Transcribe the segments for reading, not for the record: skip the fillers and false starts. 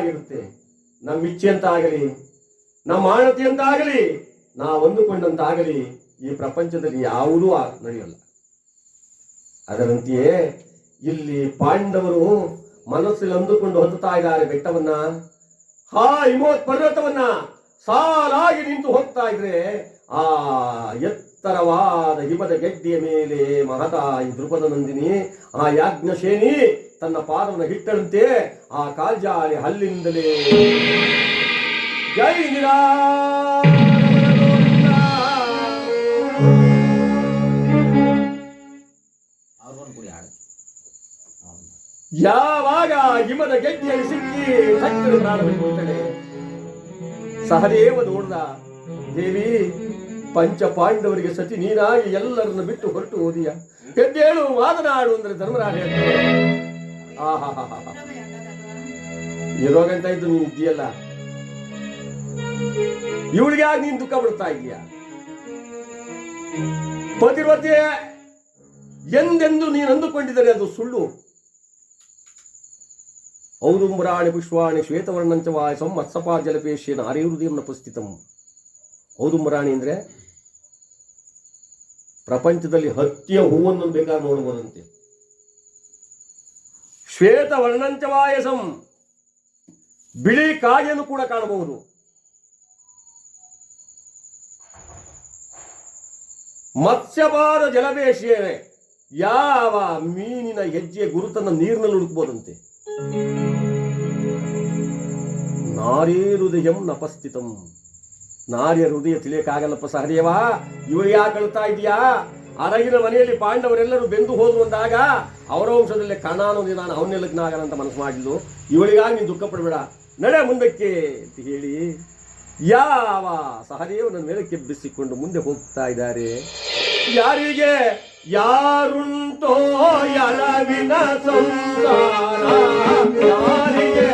ಆಗಿರುತ್ತೆ. ನಮ್ಮ ಇಚ್ಛೆ ಅಂತ ಆಗಲಿ, ನಮ್ಮ ಆಣತಿ ಅಂತ ಆಗಲಿ, ನಾವು ಅಂದುಕೊಂಡಂತಾಗಲಿ ಈ ಪ್ರಪಂಚದಲ್ಲಿ ಯಾವುದೂ ನಡೆಯಲ್ಲ. ಅದರಂತೆಯೇ ಇಲ್ಲಿ ಪಾಂಡವರು ಮನಸ್ಸಲ್ಲಿ ಅಂದುಕೊಂಡು ಹತ್ತುತ್ತಾ ಇದ್ದಾರೆ ಬೆಟ್ಟವನ್ನ. ಹಿಮವತ್ ಪರ್ವತವನ್ನ ಸಾಲಾಗಿ ನಿಂತು ಹೋಗ್ತಾ ಇದ್ರೆ ಆ ಎತ್ತರವಾದ ಹಿಮದ ಗೆಡ್ಡೆಯ ಮೇಲೆ ಮಹತಾಯಿ ದ್ರುಪದ ನಂದಿನಿ ಆ ಯಾಜ್ಞಸೇನಿ ತನ್ನ ಪಾದವನ್ನು ಹಿಟ್ಟಂತೆ ಆ ಕಾಲ್ಜಾಲಿ ಹಲ್ಲಿಂದಲೇ ಜೈ ನಿರಾ ಯಾವಾಗ ಹಿಮದ ಗೆಡ್ಡೆಯಲ್ಲಿ ಸಿಕ್ಕಿ ಸಕ್ಕರೆ ಪ್ರಾಣ ಬಿಟ್ಟುಕೊಳ್ತಾಳೆ. ಸಹದೇವ ನೋಡ್ದ, ದೇವಿ ಪಂಚ ಪಾಂಡವರಿಗೆ ಸತಿ ನೀನಾಗಿ ಎಲ್ಲರನ್ನು ಬಿಟ್ಟು ಹೊರಟು ಹೋದಿಯ, ಎದ್ದೇಳು ಮಾತನಾಡು ಅಂದ್ರೆ ಧರ್ಮರಾಜ ಹೇಳ್ತಾರೆ. ಇರೋಗಂತ ಇದ್ದು ನೀನು ಇದೆಯಲ್ಲ, ಇವಳಿಗೆ ಆಗ ನೀನು ದುಃಖ ಪಡ್ತಾ ಇದೀಯ. ಪತಿವ್ರತೆ ಎಂದೆಂದು ನೀನು ಅಂದುಕೊಂಡಿದ್ದರೆ ಅದು ಸುಳ್ಳು. ಔದುಂಬರಾಣಿ ಪುಷ್ಪಾಣಿ ಶ್ವೇತವರ್ಣಂಚವಾಯ ಸಂವತ್ಸಪಾ ಜಲಪೇಶೇನ ಹರಿಹೃದಯಂನ ಪುಸ್ಥಿತಂ. ಔದುಂಬರಾಣಿ ಅಂದ್ರೆ ಪ್ರಪಂಚದಲ್ಲಿ ಹತ್ತಿಯ ಹೂವನ್ನು ಬೇಕಾದ್ರೆ ನೋಡಬಹುದಂತೆ. ಶ್ವೇತವರ್ಣಂಚವಾಯಸಂ ಬಿಳಿ ಕಾಗೆಯನ್ನು ಕೂಡ ಕಾಣಬಹುದು. ಮತ್ಸ್ಯಪಾದ ಜಲಪೇಶೇನೆ ಯಾವ ಮೀನಿನ ಹೆಜ್ಜೆಯ ಗುರುತನ್ನು ನೀರಿನಲ್ಲಿ ಹುಡುಕಬಹುದಂತೆ. ನಾರಿ ಹೃದಯಂ ನಪಸ್ಥಿತಂ, ನಾರಿಯ ಹೃದಯ ತಿಳಿಯಕ್ಕಾಗಲ್ಲಪ್ಪ ಸಹದೇವ. ಇವಳು ಯಾಕೆ ಕಳ್ತಾ ಇದೆಯಾ? ಅರಗಿನ ಮನೆಯಲ್ಲಿ ಪಾಂಡವರೆಲ್ಲರೂ ಬೆಂದು ಹೋದ್ರು ಅಂದಾಗ ಅವರ ವಂಶದಲ್ಲಿ ಕಣ ಅನ್ನೋದು ನಾನು ಅವನ್ನೆಲ್ಲಕ್ನಾಗಲ್ಲ ಅಂತ ಮನಸ್ಸು ಮಾಡಿದ್ಲು. ಇವಳಿಗಾಗಿ ನೀನು ದುಃಖ ಪಡಬೇಡ, ನಡೆ ಮುಂದಕ್ಕೆ ಅಂತ ಹೇಳಿ ಯಾವ ಸಹದೇವನ ಮೇಲಕ್ಕೆ ಬಿಸಿಕೊಂಡು ಮುಂದೆ ಹೋಗ್ತಾ ಇದ್ದಾರೆ. ಯಾರಿಗೆ ಯಾರುಂಟೋ ಯಲವಿನ ಸಂಸಾರ, ಯಾರಿಗೆ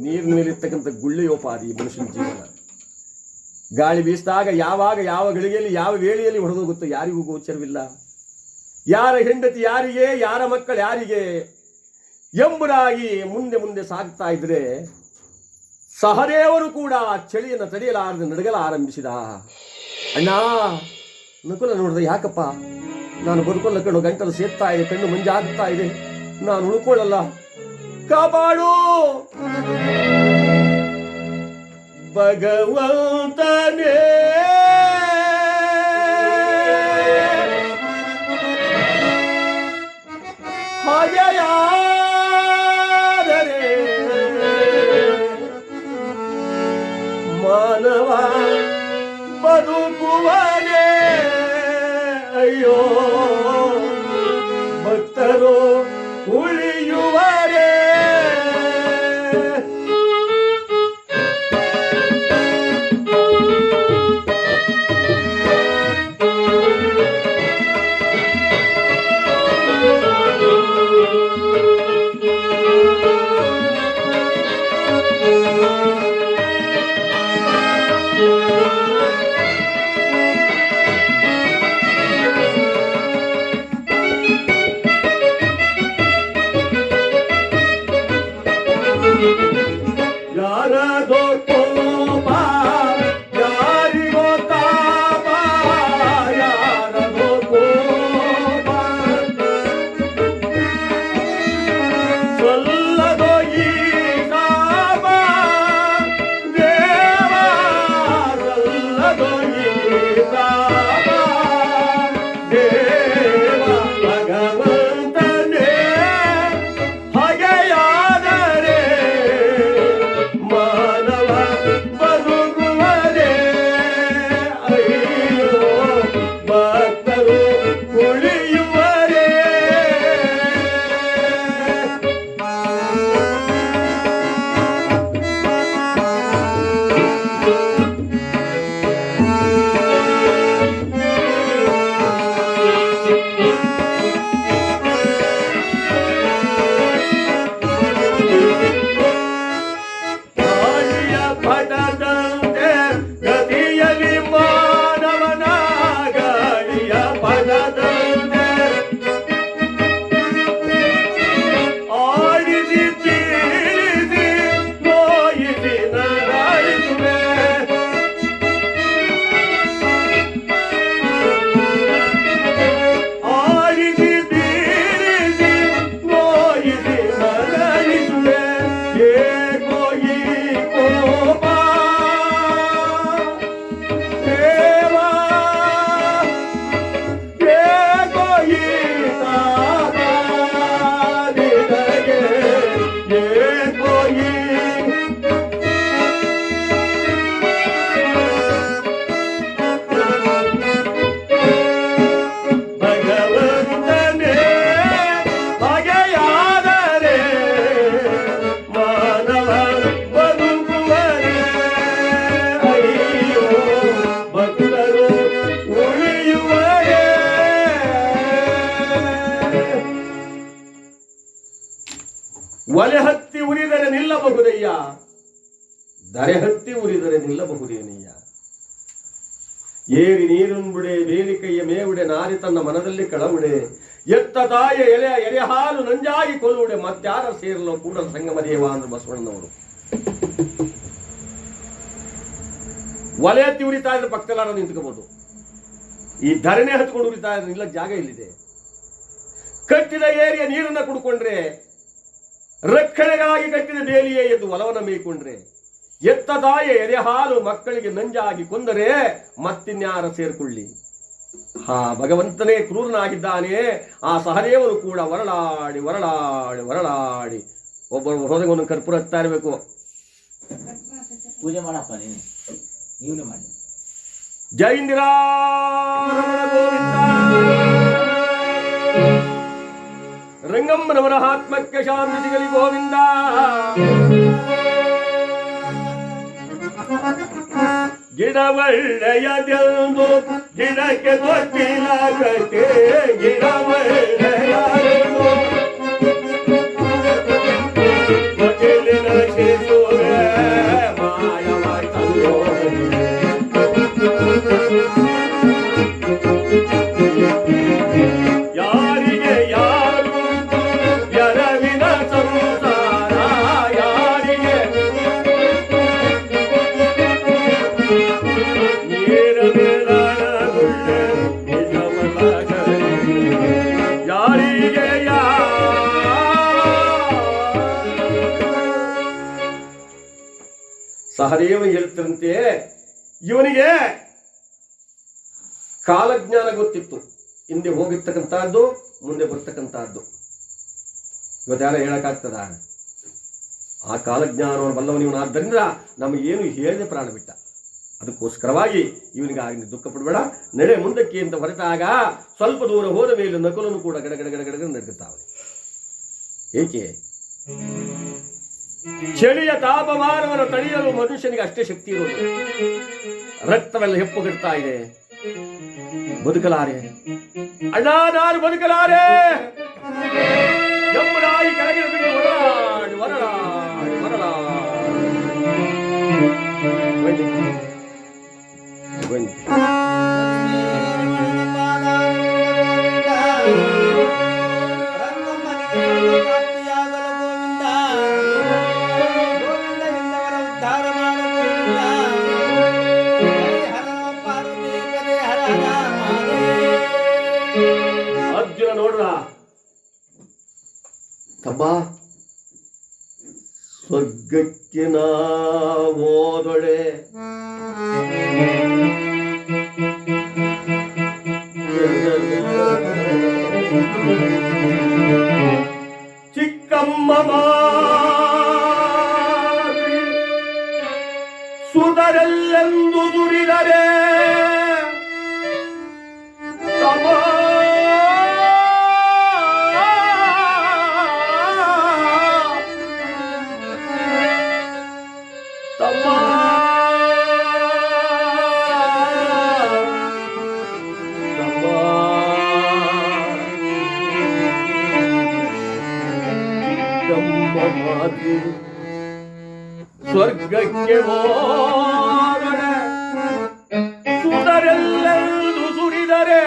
ನೀರಿನಲ್ಲಿರ್ತಕ್ಕಂಥ ಗುಳ್ಳೆಯೋಪಾದಿ ಮನುಷ್ಯನ ಜೀವನ. ಗಾಳಿ ಬೀಸಿದಾಗ ಯಾವಾಗ ಯಾವ ಗಳಿಗೆಯಲ್ಲಿ ಯಾವ ವೇಳೆಯಲ್ಲಿ ಹೊಡೆದೋಗುತ್ತೋ ಯಾರಿಗೂ ಗೋಚರವಿಲ್ಲ. ಯಾರ ಹೆಂಡತಿ ಯಾರಿಗೆ, ಯಾರ ಮಕ್ಕಳು ಯಾರಿಗೆ ಎಂಬುದಾಗಿ ಮುಂದೆ ಮುಂದೆ ಸಾಗ್ತಾ ಇದ್ರೆ ಸಹದೇವರು ಕೂಡ ಚಳಿಯನ್ನು ತಡೆಯಲಾರದೆ ನಡಗಲ ಆರಂಭಿಸಿದ. ಅಣ್ಣ ನಕುಲ ನೋಡಿದ್ರೆ, ಯಾಕಪ್ಪ ನಾನು ಬದುಕೊಳ್ಳ ಕಣ್ಣು ಗಂಟಲು ಸೇರ್ತಾ ಇದೆ, ಕಣ್ಣು ಮಂಜಾಗ್ತಾ ಇದೆ, ನಾನು ಉಳ್ಕೊಳ್ಳಲ್ಲ, ಕಾಪಾಡು ಭಗವಂತನೇ. ಹಾಗೆಯಾದರೆ ಮಾನವ ಬದುಕುವನೇ. ಅಯ್ಯೋ ಭಕ್ತರು ಉಳಿಯುವರೇ. ಒಲೆ ಹತ್ತಿ ಉರಿದರೆ ನಿಲ್ಲಬಹುದಯ್ಯ, ದರೆ ಹತ್ತಿ ಉರಿದರೆ ನಿಲ್ಲಬಹುದೇನಯ್ಯ. ಏರಿ ನೀರುಂಬುಡೆ ಬೇಲಿಕೆಯ ಮೇವುಡೆ ನಾರಿ ತನ್ನ ಮನದಲ್ಲಿ ಕಳವುಡೆ, ಎತ್ತ ತಾಯ ಎಲೆ ಹಾಲು ನಂಜಾಗಿ ಕೊಲ್ಲುವುಡೆ, ಮತ್ಯಾರ ಸೇರಲು ಕೂಡ ಸಂಗಮ ದೇವ ಅಂದ್ರು ಬಸವಣ್ಣನವರು. ಒಲೆ ಹತ್ತಿ ಉರಿತಾ ಇದ್ರೆ ಪಕ್ಕದಲ್ಲಾರ ನಿಂತ್ಕೋಬಹುದು, ಈ ಧರಣೆ ಹತ್ಕೊಂಡು ಉರಿತಾ ಇದ್ರೆ ಇಲ್ಲ, ಜಾಗ ಇಲ್ಲಿದೆ. ಕಟ್ಟಿದ ಏರಿಯ ನೀರನ್ನ ಕುಡ್ಕೊಂಡ್ರೆ, ರಕ್ಷಣೆಗಾಗಿ ಕಟ್ಟಿದ ಬೇಲಿಯೇ ಎದ್ದು ಒಲವನ್ನ ಮೇಯ್ಕೊಂಡ್ರೆ, ಎತ್ತ ತಾಯ ಎದೆ ಹಾಲು ಮಕ್ಕಳಿಗೆ ನಂಜಾಗಿ ಕೊಂದರೆ ಮತ್ತಿನ್ಯಾರ ಸೇರ್ಕೊಳ್ಳಿ. ಭಗವಂತನೇ ಕ್ರೂರನಾಗಿದ್ದಾನೆ. ಆ ಸಹದೇವನು ಕೂಡ ಹೊರಳಾಡಿ ಹೊರಳಾಡಿ ಹೊರಳಾಡಿ ಒಬ್ಬರು ಹೋದಾಗ ಒಂದು ಕರ್ಪೂರ ಹತ್ತಾ ಇರಬೇಕು. ಪೂಜೆ ಮಾಡಪ್ಪ, ನೀವೇ ಮಾಡಿ. ಜೈ ಇಂದಿರಾ ರಂಗಮ್ಮನವರ ಆತ್ಮಕ್ಕೆ ಶಾಂತಿ ಸಿಗಲಿ ಗೋವಿಂದ. ಗಿಡವಳ್ಳೆಯದೆಂದು ಗಿಡಕ್ಕೆ ಗೊತ್ತಿಲ್ಲಗತ್ತೆ, ಗಿಡವಳ್ಳೆಯದೆಂದು ಗೊತ್ತಿಲ್ಲ ಶಿಶುವೆ ಮಾಯವಾಯ್ತಲ್ಲೋ. ಯಾರಿಗೆ ಯಾರು ಎರವಿನ ಸಂಸಾರ, ಯಾರಿಗೆ ನೀರ ಮೇಲಗುಳ್ಳೆ ನಿಜಮಲಗ, ಯಾರಿಗೆ ಸಹದೇವ ಹೇಳ್ತಿರಂತೆ, ಇವನಿಗೆ ಕಾಲಜ್ಞಾನ ಗೊತ್ತಿತ್ತು, ಹಿಂದೆ ಹೋಗಿರ್ತಕ್ಕಂಥದ್ದು ಮುಂದೆ ಬರ್ತಕ್ಕಂಥದ್ದು. ಇವತ್ತಾರ ಹೇಳಕ್ಕಾಗ್ತದ? ಆ ಕಾಲಜ್ಞಾನವನ್ನು ಬಲ್ಲವನು ಆದ್ದರಿಂದ ನಮಗೇನು ಹೇಳದೆ ಪ್ರಾಣ ಬಿಟ್ಟ. ಅದಕ್ಕೋಸ್ಕರವಾಗಿ ಇವನಿಗೆ ಆಗಲಿ ದುಃಖ ಪಡಬೇಡ, ನಡೆ ಮುಂದಕ್ಕೆ ಅಂತ ಹೊರಟಾಗ ಸ್ವಲ್ಪ ದೂರ ಹೋದ ಮೇಲೆ ನಕುಲನು ಕೂಡ ಗಡಗಡ ಗಡಗಡ ನಡುಗುತ್ತಾವೆ. ಏಕೆ? ಚಳಿಯ ತಾಪಮಾನವನ್ನು ತಡೆಯಲು ಮನುಷ್ಯನಿಗೆ ಅಷ್ಟೇ ಶಕ್ತಿ ಇರೋದು. ರಕ್ತವೆಲ್ಲ ಹೆಪ್ಪುಗಡ್ತಾ ಇದೆ, ಬದುಕಲಾರೆ ಅಣ್ಣ, ನಾನು ಬದುಕಲಾರೆ ಎಂಬುದಾಗಿ ಕೆಳಗೆ ಬಿಟ್ಟು ಹೊರಳಾಡಿ ಹೊರಳಾಡಿ ಹೊರಳಾಡಿ ಬನ್ನಿ. ಅರ್ಜುನ ನೋಡ್ರ ತಮ್ಮ, ಸ್ವರ್ಗಕ್ಕೆ ಹೋದೊಡೆ ಚಿಕ್ಕಮ್ಮ ಸುಧರೆಲ್ಲೆಂದು ದುರಿದರೆ ತಮ್ಮ ಸ್ವರ್ಗಕ್ಕೆ ಹೋದರೆ ಸುಧರೆಲ್ಲೆಂದು ಸುರಿದರೆ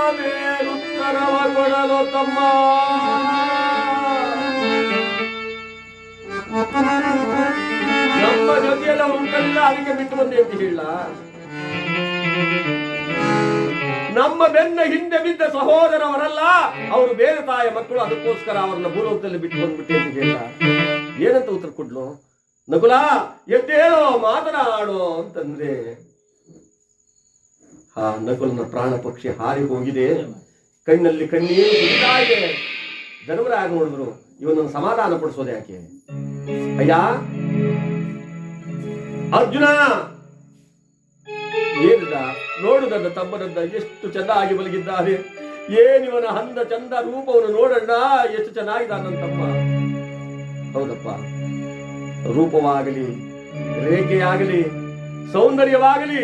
ನಾವೇನುತ್ತರವ ಕೊಡಲು ತಮ್ಮ. ನಮ್ಮ ಜೊತೆಯೆಲ್ಲ ಉಂಟಲ್ಲ, ಅದಕ್ಕೆ ಬಿಟ್ಟು ಬಂದೆ ಅಂತ ಹೇಳ. ನಮ್ಮ ಬೆನ್ನ ಹಿಂದೆ ಬಿದ್ದ ಸಹೋದರವರಲ್ಲ, ಅವರು ಬೇರೆ ತಾಯ ಮಕ್ಕಳು, ಅದಕ್ಕೋಸ್ಕರ ಅವರನ್ನ ಭೂಲೋಕದಲ್ಲಿ ಬಿಟ್ಟು ಬಂದ್ಬಿಟ್ಟೆ ಅಂತ ಹೇಳ. ಏನಂತ ಉತ್ತರ ಕೊಡ್ಲು? ನಕುಲ ಎದ್ದೇಳೋ, ಮಾತನಾಡೋ ಅಂತಂದ್ರೆ ನಕುಲನ ಪ್ರಾಣ ಪಕ್ಷಿ ಹಾರಿ ಹೋಗಿದೆ, ಕಣ್ಣಲ್ಲಿ ಕಣ್ಣೀರು ಸುರಿತಾ ಇದೆ. ಧರ್ಮರಾಯ ನೋಡಿದ್ರು, ಇವನನ್ನು ಸಮಾಧಾನ ಪಡಿಸೋದು ಯಾಕೆ? ಅಯ್ಯ ಅರ್ಜುನ, ಏನಿಲ್ಲ ನೋಡುದನ್ನ ತಮ್ಮನನ್ನ ಎಷ್ಟು ಚೆನ್ನಾಗಿ ಮಲಗಿದ್ದಾರೆ, ಏನಿವನ ಹಂದ ಚಂದ ರೂಪವನ್ನು ನೋಡಣ್ಣ, ಎಷ್ಟು ಚೆನ್ನಾಗಿದ್ದಾನಂತಮ್ಮ. ಹೌದಪ್ಪ, ರೂಪವಾಗಲಿ ರೇಖೆಯಾಗಲಿ ಸೌಂದರ್ಯವಾಗಲಿ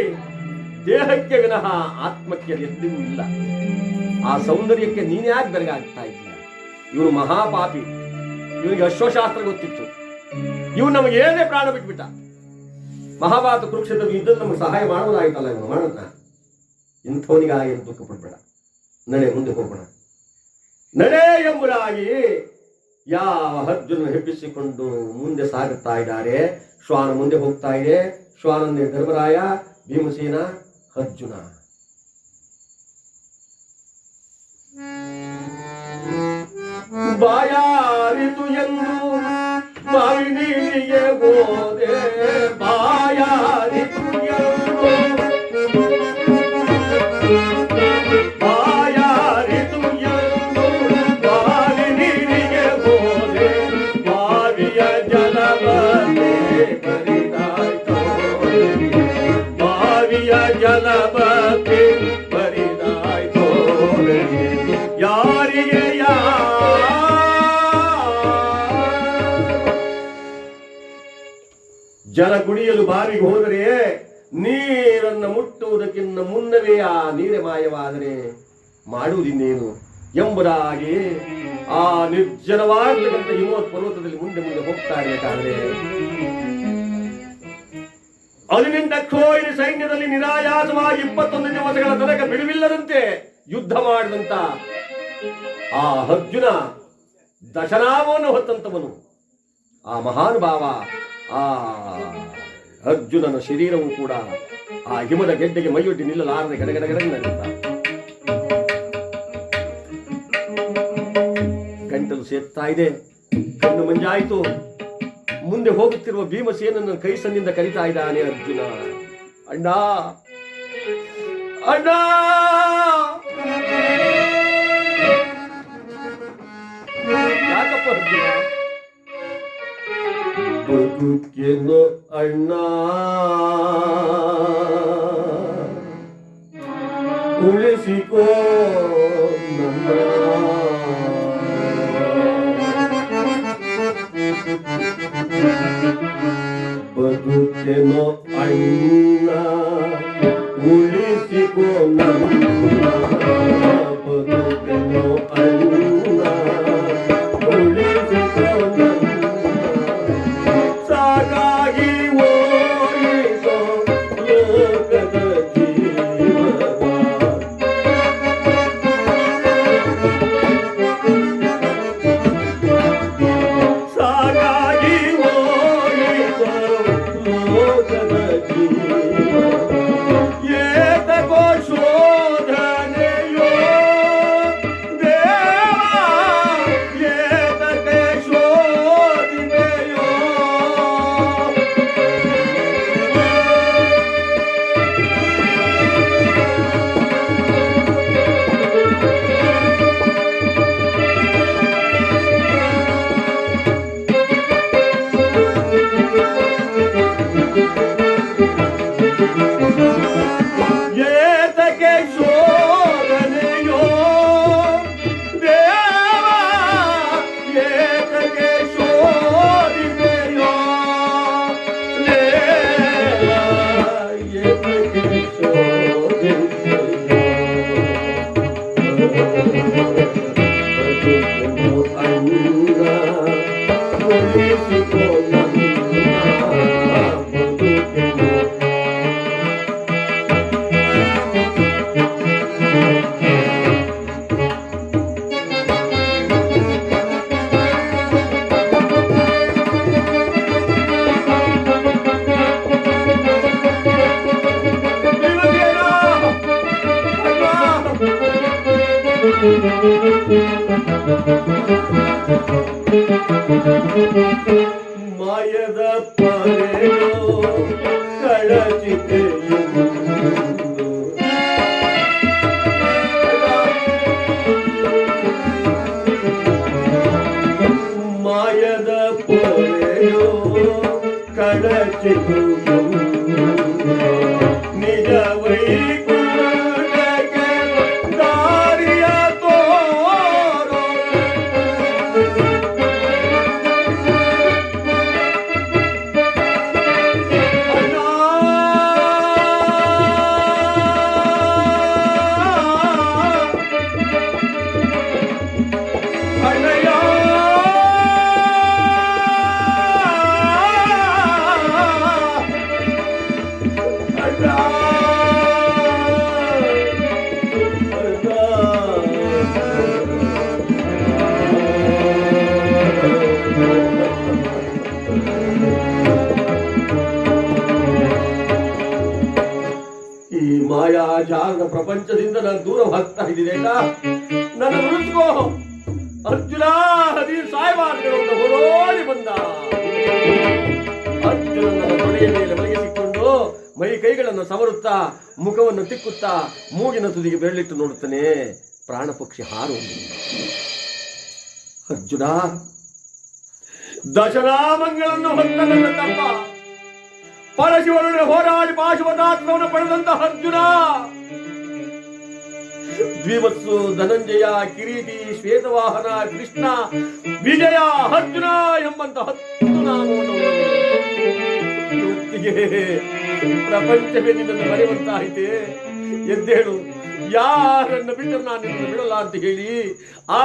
ದೇಹಕ್ಕೆ ವಿನಃ ಆತ್ಮಕ್ಕೆ ಎಂದಿಗೂ ಇಲ್ಲ. ಆ ಸೌಂದರ್ಯಕ್ಕೆ ನೀನೇ ಯಾಕೆ ಬೆರಗಾಗ್ತಾ ಇದ್ದೀಯ? ಇವನು ಮಹಾಪಾಪಿ, ಇವನಿಗೆ ಅಶ್ವಶಾಸ್ತ್ರ ಗೊತ್ತಿತ್ತು, ಇವನು ನಮಗೆ ಏನೇ ಪ್ರಾಣ ಬಿಟ್ಬಿಟ್ಟ. ಮಹಾಭಾರತ ಕುರುಕ್ಷೇತ್ರದ ಯುದ್ಧದಲ್ಲಿ ನಮಗೆ ಸಹಾಯ ಮಾಡೋದಾಯ್ತಲ್ಲ, ಇವನು ಮಾಡೋಣ. ಇಂಥವನಿಗಾಗಿ ದುಃಖ ಪಡ್ಬೇಡ, ನಡೆ ಮುಂದೆ ಹೋಗೋಣ. ನಡೆ ಎಂಬುದಾಗಿ ಯಾವ ಅರ್ಜುನ ಹೆಬ್ಬಿಸಿಕೊಂಡು ಮುಂದೆ ಸಾಗುತ್ತಾ ಇದ್ದಾರೆ. ಶ್ವಾನ ಮುಂದೆ ಹೋಗ್ತಾ ಇದೆ. ಶ್ವಾನಂದೇ ಧರ್ಮರಾಯ, ಭೀಮಸೇನ, ಅರ್ಜುನ. ಬಾಯಾರಿತು ಎಂದು ಬಾಯಿನಿಗೆ ಹೋದೆ, ಬಾಯಾರಿತು ಎಂದು ಬಾಯಾರಿತು ಎಂದು ಬಾಯಿನಿಗೆ ಹೋದೆ, ಬಾವಿಯ ಜಲಬಂದೆ ಬರಿದಾಯ್ತೋ, ಬಾವಿಯ ಜಲಬಂದೆ ಬರಿದಾಯ್ತೋ, ಯಾರಿಗೆ ಜಲ ಕುಡಿಯಲು ಬಾವಿಗೆ ಹೋದರೆ ನೀರನ್ನು ಮುಟ್ಟುವುದಕ್ಕಿಂತ ಮುನ್ನವೇ ಆ ನೀರೇ ಮಾಯವಾದರೆ ಮಾಡುವುದಿನ್ನೇನು ಎಂಬುದಾಗಿ ಆ ನಿರ್ಜನವಾಗಿರ್ತಕ್ಕಂಥ ಹಿಮವತ್ ಪರ್ವತದಲ್ಲಿ ಮುಂದೆ ಮುಂದೆ ಹೋಗ್ತಾ ಇರಬೇಕಾದ್ರೆ ಅಲ್ಲಿನಿಂದ ಕ್ಷೋಹಿಣಿ ಸೈನ್ಯದಲ್ಲಿ ನಿರಾಯಾಸವಾಗಿ 21 ದಿವಸಗಳ ತನಕ ಬಿಡುವಿಲ್ಲದಂತೆ ಯುದ್ಧ ಮಾಡಿದಂತ ಆ ಅರ್ಜುನ ದಶನಾಮವನ್ನು ಹೊತ್ತಂತವನು, ಆ ಮಹಾನುಭಾವ, ಆ ಅರ್ಜುನನ ಶರೀರವು ಕೂಡ ಆ ಹಿಮದ ಗೆಡ್ಡೆಗೆ ಮೈಯೊಡ್ಡಿ ನಿಲ್ಲಲಾರದೆ ಗಡಗಡಗಡಗಡ ಗಂಟಲು ಸೇರ್ತಾ ಇದೆ, ಕಣ್ಣು ಮಂಜಾಯಿತು. ಮುಂದೆ ಹೋಗುತ್ತಿರುವ ಭೀಮಸೇನನ್ನು ಕೈ ಸನ್ನಿಂದ ಕರೀತಾ ಇದ್ದಾನೆ ಅರ್ಜುನ. ಅಣ್ಣ ಅಣ್ಣ, ಯಾಕಪ್ಪ ಅರ್ಜುನ? ಬದುಕೇನು ಅಣ್ಣ, ಉಳಿಸಿಕೋ ನನ್ನ, ಬದುಕೇನು ಅಣ್ಣ, ಉಳಿಸಿಕೋ ನನ್ನ, ಬದುಕೇನು ಅಣ್ಣ, ಉಳಿಸಿಕೋ ನನ್ನ, ಸಾಗಾಗಿ ಓಡಿಸೋ ಲೋಕದ ಜೀವನ, ಸಾಗಾಗಿ ಓಡಿಸೋ ಲೋಕದ ಜೀವನ, ಏತಕೋ ಶೋಧನೆಯೋ ದೇವ, ಏತಕ್ಕೆ ಶೋಧನೆಯೋ, ಏತಕ್ಕೆ ಶೋಧನೆಯೋ ದೇವ, ಏತಕ್ಕೆ ಶೋಧನೆಯೋ ದೇವ, ಏತಕ್ಕೆ ಶೋಧನೆಯೋ, ಬದುಕೇನು ಅಣ್ಣ, ಉಳಿಸಿಕೋ ನನ್ನ, ಬದುಕೇನು ಮಾಯದ ಪರೆಯೋ ಕಳಚಿತೆಯುಂದು, ಮಾಯದ ಪೊರೆಯೋ ಕಳಚಿತೆಯುಂದು, ನಿಜ ವೈಕುಂಠಕ್ಕೆ ದಾರಿಯ ತೋರೋ, ಯುದ್ಧದಿಂದ ನಾನು ದೂರವಾಗ್ತಾ ಇದ್ದೀನಿ ಆಯ್ತಾ. ನನ್ನ ಉಳಿಸ್ಕೋ ಅರ್ಜುನ. ನೀನು ಸಾಯಬಾರದು ಹೊರೋಡಿ ಬಂದ. ಅರ್ಜುನನ ತೊಡೆಯ ಮೇಲೆ ಮಲಗಿಸಿಕೊಂಡು ಮೈ ಕೈಗಳನ್ನು ಸವರುತ್ತಾ ಮುಖವನ್ನು ತಿಕ್ಕುತ್ತಾ ಮೂಗಿನ ತುದಿಗೆ ಬೆರಳಿಟ್ಟು ನೋಡುತ್ತಾನೆ. ಪ್ರಾಣ ಪಕ್ಷಿ ಹಾರು. ಅರ್ಜುನ, ದಶನಾಮಗಳನ್ನು ಹೊತ್ತ ನನ್ನ ತಮ್ಮ ಪರಶಿವನೊಡನೆ ಹೋರಾಡಿ ಪಾಶುಪತಾಸ್ತ್ರವನ್ನು ಪಡೆದಂತಹ ಅರ್ಜುನ, ದ್ವಿವತ್ಸು, ಧನಂಜಯ, ಕಿರೀಟಿ, ಶ್ವೇತವಾಹನ, ಕೃಷ್ಣ, ವಿಜಯ, ಅರ್ಜುನ ಎಂಬಂತ 10 ನಾಮವನ್ನು ಇವತ್ತಿಗೆ ಪ್ರಪಂಚವೇ ನಿನ್ನನ್ನು ಮರೆಯುವಂತಾಯಿತೆ. ಎದ್ದೇಳು, ಯಾರನ್ನು ಬಿಟ್ಟರು ನಾನು ನಿನ್ನನ್ನು ಬಿಡಲ್ಲ ಅಂತ ಹೇಳಿ ಆ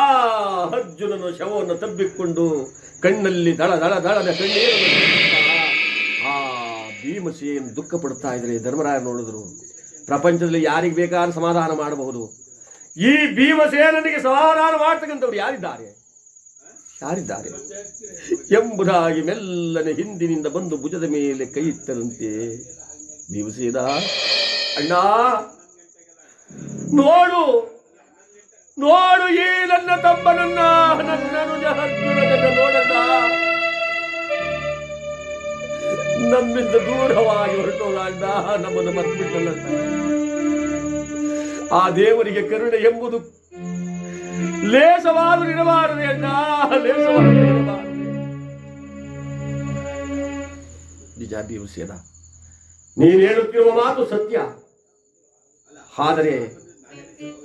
ಅರ್ಜುನನ ಶವವನ್ನು ತಬ್ಬಿಕೊಂಡು ಕಣ್ಣಲ್ಲಿ ದಳ ದಳ ದಳದ ಕಣ್ಣೀರನ್ನು ಆ ಭೀಮಸೇನ್ ದುಃಖ ಪಡ್ತಾ ಇದ್ರೆ ಧರ್ಮರಾಯ ನೋಡಿದ್ರು. ಪ್ರಪಂಚದಲ್ಲಿ ಯಾರಿಗೆ ಬೇಕಾದ್ರೂ ಸಮಾಧಾನ ಮಾಡಬಹುದು. ಈ ಭೀಮಸೇನನಿಗೆ ಸಮಾಧಾನ ಮಾಡ್ತಕ್ಕಂಥವ್ರು ಯಾರಿದ್ದಾರೆ ಎಂಬುದಾಗಿ ಮೆಲ್ಲನೆ ಹಿಂದಿನಿಂದ ಬಂದು ಭುಜದ ಮೇಲೆ ಕೈ ಇಟ್ಟರಂತೆ. ಭೀಮಸೇನ, ಅಣ್ಣ ನೋಡು ನೋಡು, ಈ ನನ್ನ ತಮ್ಮನನ್ನ, ನನ್ನನು ಅರ್ಜುನನನ್ನ ನೋಡಣ್ಣ. ನಮ್ಮಿಂದ ದೂರವಾಗಿ ಹೊರಟೋಣ, ನಮ್ಮನ್ನು ಮರ್ತು ಬಿಟ್ಟಲ್ಲ. ಆ ದೇವರಿಗೆ ಕರುಣೆ ಎಂಬುದು ಲೇಸವಾದರೂ ಇರಬಾರದೆ ಅಣ್ಣ, ಲೇಸವಾದರೂ ಇರಬಾರದೆ. ನಿಜ ಭೀಮಸೇನ, ನೀನು ಹೇಳುತ್ತಿರುವ ಮಾತು ಸತ್ಯ. ಆದರೆ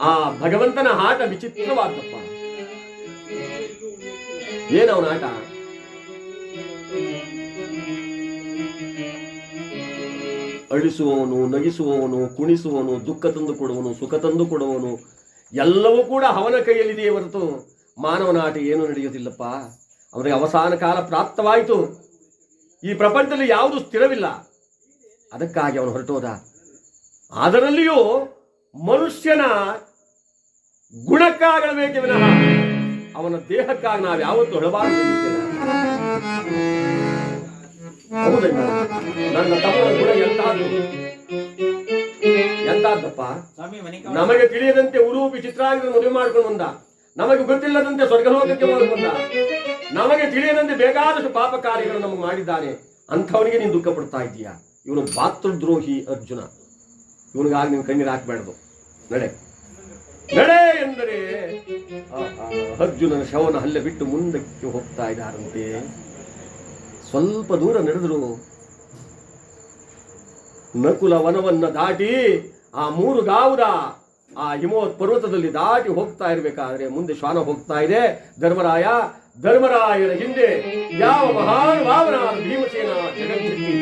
ಆ ಭಗವಂತನ ಆಟ ವಿಚಿತ್ರವಾದಪ್ಪ. ಏನವನ ಆಟ? ಅಳಿಸುವವನು, ನಗಿಸುವವನು, ಕುಣಿಸುವವನು, ದುಃಖ ತಂದು ಕೊಡುವನು, ಸುಖ ತಂದು ಕೊಡುವವನು, ಎಲ್ಲವೂ ಕೂಡ ಅವನ ಕೈಯಲ್ಲಿದೆಯೇ ಹೊರತು ಮಾನವನ ಆಟ ಏನು ನಡೆಯುವುದಿಲ್ಲಪ್ಪ. ಅವನಿಗೆ ಅವಸಾನ ಕಾಲ ಪ್ರಾಪ್ತವಾಯಿತು. ಈ ಪ್ರಪಂಚದಲ್ಲಿ ಯಾವುದು ಸ್ಥಿರವಿಲ್ಲ. ಅದಕ್ಕಾಗಿ ಅವನು ಹೊರಟೋದ. ಅದರಲ್ಲಿಯೂ ಮನುಷ್ಯನ ಗುಣಕ್ಕಾಗಬೇಕೆ ವಿನಃ ಅವನ ದೇಹಕ್ಕಾಗಿ ನಾವು ಯಾವತ್ತೂ ಹೊಳಬಾರದು. ಹೌದಣ್ಣ, ನನ್ನ ತಮ್ಮನ ಗುಣ ಎಂತಾದ್ದಪ್ಪ. ನಮಗೆ ತಿಳಿಯದಂತೆ ಉರೂಪಿ ಚಿತ್ರಾಂಗದ ಮದುವೆ ಮಾಡ್ಕೊಂಡು ಬಂದ. ನಮಗೆ ಗೊತ್ತಿಲ್ಲದಂತೆ ಸ್ವರ್ಗಲೋಕಕ್ಕೆ ಬಂದ. ನಮಗೆ ತಿಳಿಯದಂತೆ ಬೇಕಾದಷ್ಟು ಪಾಪ ಕಾರ್ಯಗಳು ನಮಗೆ ಮಾಡಿದ್ದಾನೆ. ಅಂಥವನಿಗೆ ನೀನು ದುಃಖ ಪಡ್ತಾ ಇದ್ದೀಯಾ? ಇವನು ಭಾತೃದ್ರೋಹಿ ಅರ್ಜುನ. ಇವನಿಗಾಗಿ ನೀನು ಕಣ್ಣೀರು ಹಾಕಬೇಡದು. ನಡೆ ನಡೆ ಎಂದರೆ ಅರ್ಜುನನ ಶವನ ಹಲ್ಲೆ ಬಿಟ್ಟು ಮುಂದಕ್ಕೆ ಹೋಗ್ತಾ ಇದ್ದಾರಂತೆ. ಸ್ವಲ್ಪ ದೂರ ನಡೆದರು. ನಕುಲ ವನವನ್ನ ದಾಟಿ ಆ 3 ಗಾವುದ ಆ ಹಿಮವತ್ ಪರ್ವತದಲ್ಲಿ ದಾಟಿ ಹೋಗ್ತಾ ಇರಬೇಕಾದ್ರೆ ಮುಂದೆ ಶ್ವಾನ ಹೋಗ್ತಾ ಇದೆ. ಧರ್ಮರಾಯನ ಹಿಂದೆ ಯಾವ ಮಹಾನುಭಾವನಾದ ಭೀಮಸೇನ ಜಗದ್ಧಿ